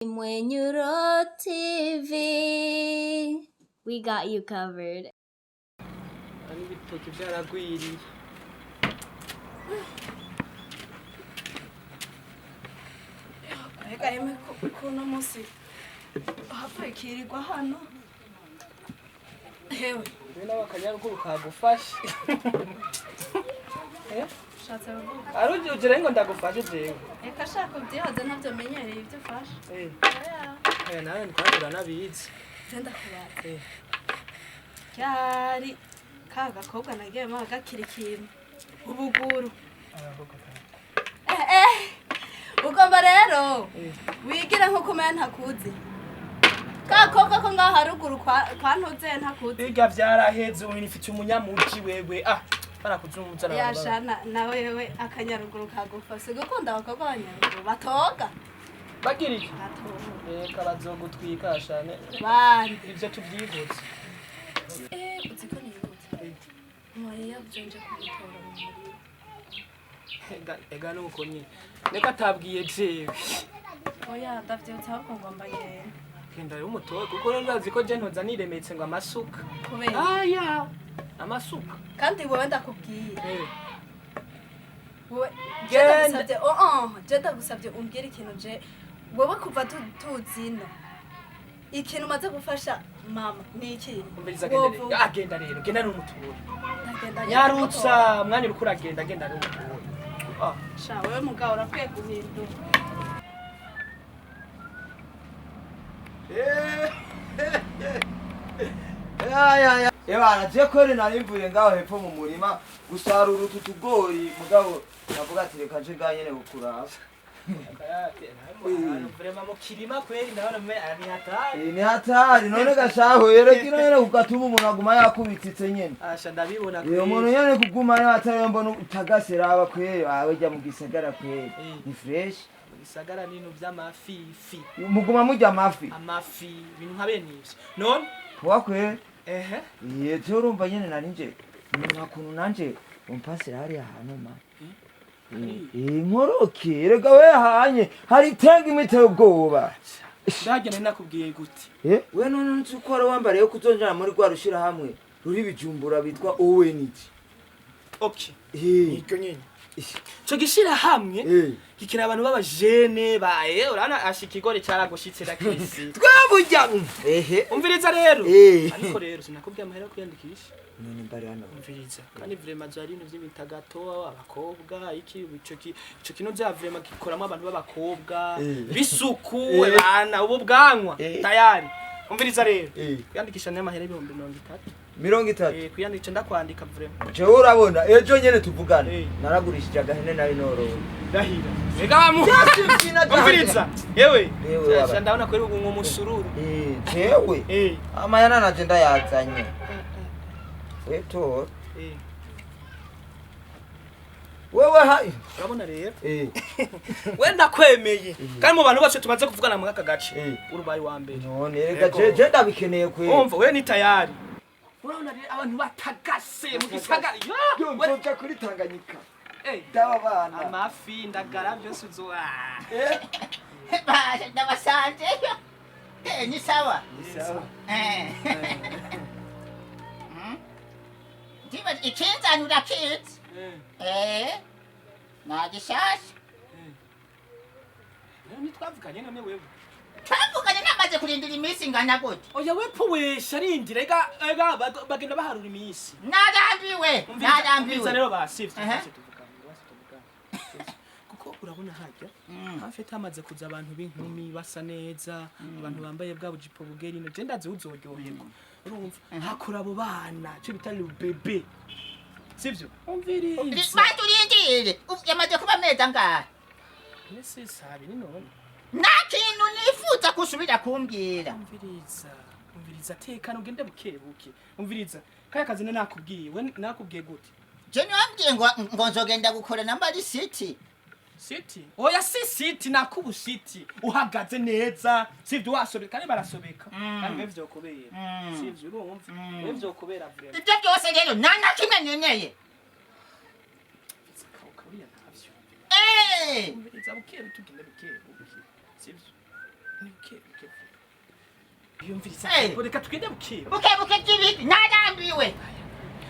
Mwenyuro TV. We got you covered. Ani bitoki byaragwiriye. Ega yeme kuno musi havuye kirirwa hano. Hewe Bena wakanyaruguru kagufashe. shatse bavuga. Aruje ugire ngo ndagufashe jewe. Eka shaka byihoze ntavyo menyereye ibyo fashe. Nawe ndikwagira nabizi. Zenda kubaza. Cyari kaga kobwa nagiye maga kirikira. Ubuguru. Ugomba rero wigira nko kumenya ntakuzi. Kakobwa ko ngaha haruguru kwa ntuze ntakuzi. Biga byaraheze ubu nifite umunyamuji wewe. Barakuzumuza nawe. Yashana nawe wewe akanyaruguru kagufase gukunda abakobwa banyaruguru batoga. Bagira iki? Batoga. Reka bazogutwika ashane. Bandi. Ivyo tuvyivutse. Uziko niyibutse. Mwaye yabyonje kubitora mu muri. Ega nuko nyine. Reka atabwiye jewe. Oya ndavyutse ahubwo ngomba nyene. Kenda yo mutowe kuko rero azi ko je ntoza niremetse ngo amasuka. Kubera. Aya. Amasuka. Kandi wewe ndakubwiye. Wewe Genda. jenda gusabye umbwire ikintu je wewe kuva tuzino. Ikintu maze gufasha mama ni iki? Umviriza genda. Agenda rero. Genda n'umutuwe. Ndagenda. Nyarutsa mwanya uriko uragenda genda n'umutuwe. Sha wewe mugabo urakwiye guhindura. Ebana je kwere narimvuye ngaho hepfo mu murima gusarura utu tugori mugabo navuga ati reka nje nganyene gukuraba. Vrema mu kirima kweli ndabona me ari hatari. Ni hatari none gashaho yero kino nyene kugatuma umuntu aguma yakubititse nyene. Asha ndabibona kweli. Iyo umuntu nyene kuguma ari hatari mbona utagasera aba kweli awe jya mu gisagara kweli. Ni fresh. Gisagara nino vy'amafi. Muguma mujya amafi. Amafi ibintu nka bene ivyo. None wakwe je urumva nyene narinje nakuntu nanje umpasira hari ahantu ma. Nkoroke rega we hanye hari tenga imite ubwoba. Ndagene nakubwiye gute? We none nzukora wambariye kuzonjana muri rwa rushira hamwe ruri bijumbura bitwa Owenity. Okay. Iko nyine. Cyo gishira hamwe kikira abantu b'abajene bae urana ashikigore cyaragushitse rakisi. Twabujya. Umviriza rero. Ariko rero sinakubwiye amahera kuyandikisha. None mbari hano. Umviriza. Kandi vraiment ari ibintu by'imitagato abakobwa iki ico kino bya vraiment gikoramo abantu b'abakobwa bisuku bana ubu bwanwa tayari. Umviriza rero. Kuyandikisha n'amahera 30. Kuyandikisha ndakwandika vraiment. Je urabona ejo nyene tuvugana. Naragurishije agahene nari noro. Dahira. Ega mu. Umviriza. Yewe. Sha ndabona kweri ubu musururu. Jewe. Amayana naje ndayazanye. Weto. Wewe hayi. Urabona rero? Wenda kwemeye. Kandi mu bantu bose tumaze kuvugana mu aka gace. Urubayi wa mbere. None rega je ndabikeneye kweri. Umva we ni tayari. Urabona rero abantu batagase mu gisagara. Yo nzoja kuri Tanganyika. Daba bana. Amafi ndagara byose uzo. Basha ndabasanje. Ni sawa. Ndiba ikinzana urakizi. Nagishasha. Ni twavuganye none wewe. Twavuganye namaze kurindira iminsi ngana gute. Oya wepfu wesha arindira ega bagenda baharura iminsi. Narambiwe. Umviriza rero basivye. Kuko urabona hajya hafite hamaze kuza abantu b'inkumi basa neza abantu bambaye bwa bujipo bugeri no je ndazi uzoryoherwa urumva hakora abo bana cyo bitari bebe sivyo umviriza Baturindire yamaze kuba meza ngaha. Nese sabi ni none Nakintu nifuza kusubira kumbwira. Umviriza tekana ugende bukebuke umviriza kaya kazine nakubwiye we nakubwiye gute Je niwambwiye ngo nzogenda gukora na Mari City. City? Oya si City nakubu City. Uhagaze neza. Sivyo wasobeka kandi barasobeka. Kandi bevyo kubera. Sivyo urumva. Bevyo kubera vraiment. Ibyo byose rero nana kimwe nyeneye. Ukaburiya ntavyo. Eh! Umviriza bukebuke tugende bukebuke. Sivyo. yumviriza Eh. reka tugende buke buke by'ibiki narambiwe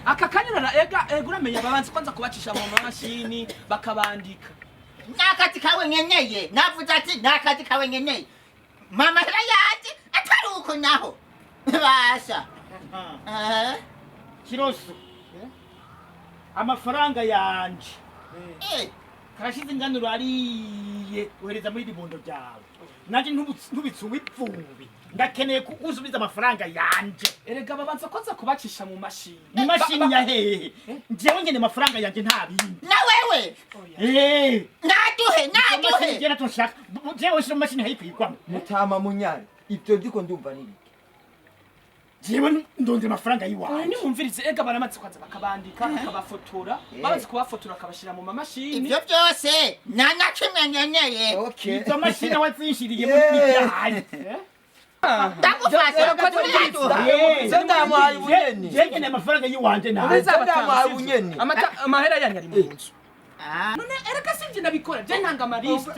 aka kanyura ega uramenya babanza kwanza kubacisha mu mashini bakabandika n'akazi kawe nkeneye navuze ati n'akazi kawe nkeneye mama yaje atari uko naho basha kiroso amafaranga yanje karashize ingano ariye uhereza muri ribondo ryawe nanje ntubitse uwipfumbi ndakeneye kugusubiza amafaranga yanje erega babanza kwanza kubacisha mu mashini mu mashini ya hehe njyewe ngene amafaranga yanje nta bindi na wewe naduhe njyewe tunshaka njyewe shira mu mashini hayikwigwamo mutama munyari ibyo ndiko ndumva nibiki njyewe ndonze amafaranga yiwawe nimumvirize ega baramaze kwanza bakabandika bakabafotora babanza kubafotora akabashira mu mamashini ibyo byose nana kimwe nkeneye izo mashini wazinshiriye muri byahaye ndagufasha ndamuhaye ubunyeni njyewe amafaranga yiwanje nawe ndamuhaye ubunyeni amahera yanyu ari mu nzu none erega sinjye nabikora je ntanga amaliste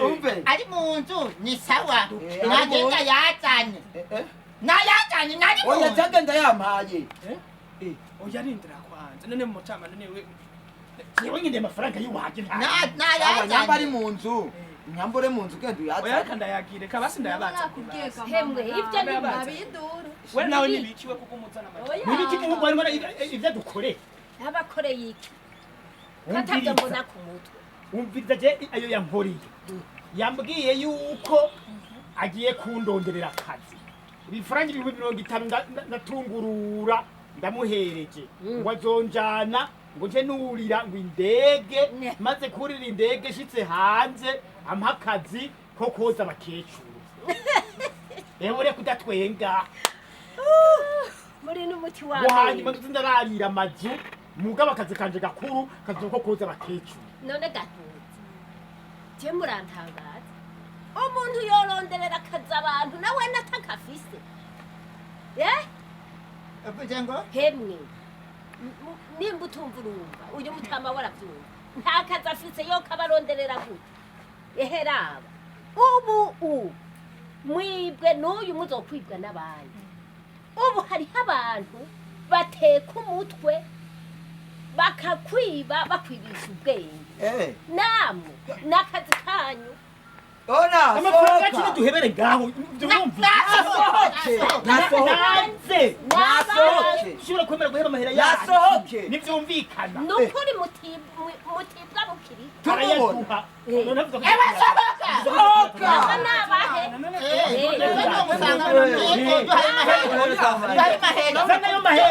ari mu nzu ni sawa nagenda yazanye nayazanye nari mu oya nzu cyagenda yampaye oya rindira kwanza none mu mutama none we njyewe ngene amafaranga yiwanje nyamba ari mu nzu nyambure mu nzu genda oya uyazanye reka ndayagire kabasi ndayabanza hemwe ibyo ni abiduru we nawe nibikiwe kuko umuzana amajwi nibiki muhungu arimo ivyo dukore abakoreye iki katabyo mbona ku mutwe umviriza je ayo yankoreye yambwiye yuko agiye kundonderera akazi ibifaranga 50 ndatungurura ndamuhereje ngo azonjana ngo nje nurira ngo indege maze kurira indege shitse hanze ampa akazi ko koza abakecuru ewe kudatwenga muri n'umuti hanyuma wawe ndararira amazu mugabo akazi kanje gakuru kazi ko koza abakecuru none gatuze je murantangaza umuntu yoronderera akazi abantu nawe natakafise uvuze ngo hemwe nimba utumva urumva uyu mutama waravyumva nta kazi afise yo kabaronderera gute eheraba ubu mwibwe n'uyu muzokwibwa n'abandi ubu hariho abantu bateka umutwe bakakwiba bakwibisha ubwenge namwe n'akazi kanyu ona amafaranga yacu duhebere ngaho nasohoke ushobora kwemera guheba amahera yasohoke ntibyumvikana nukuri mutibwa mukiri arayaduha sohoka nabahe duhaye amahera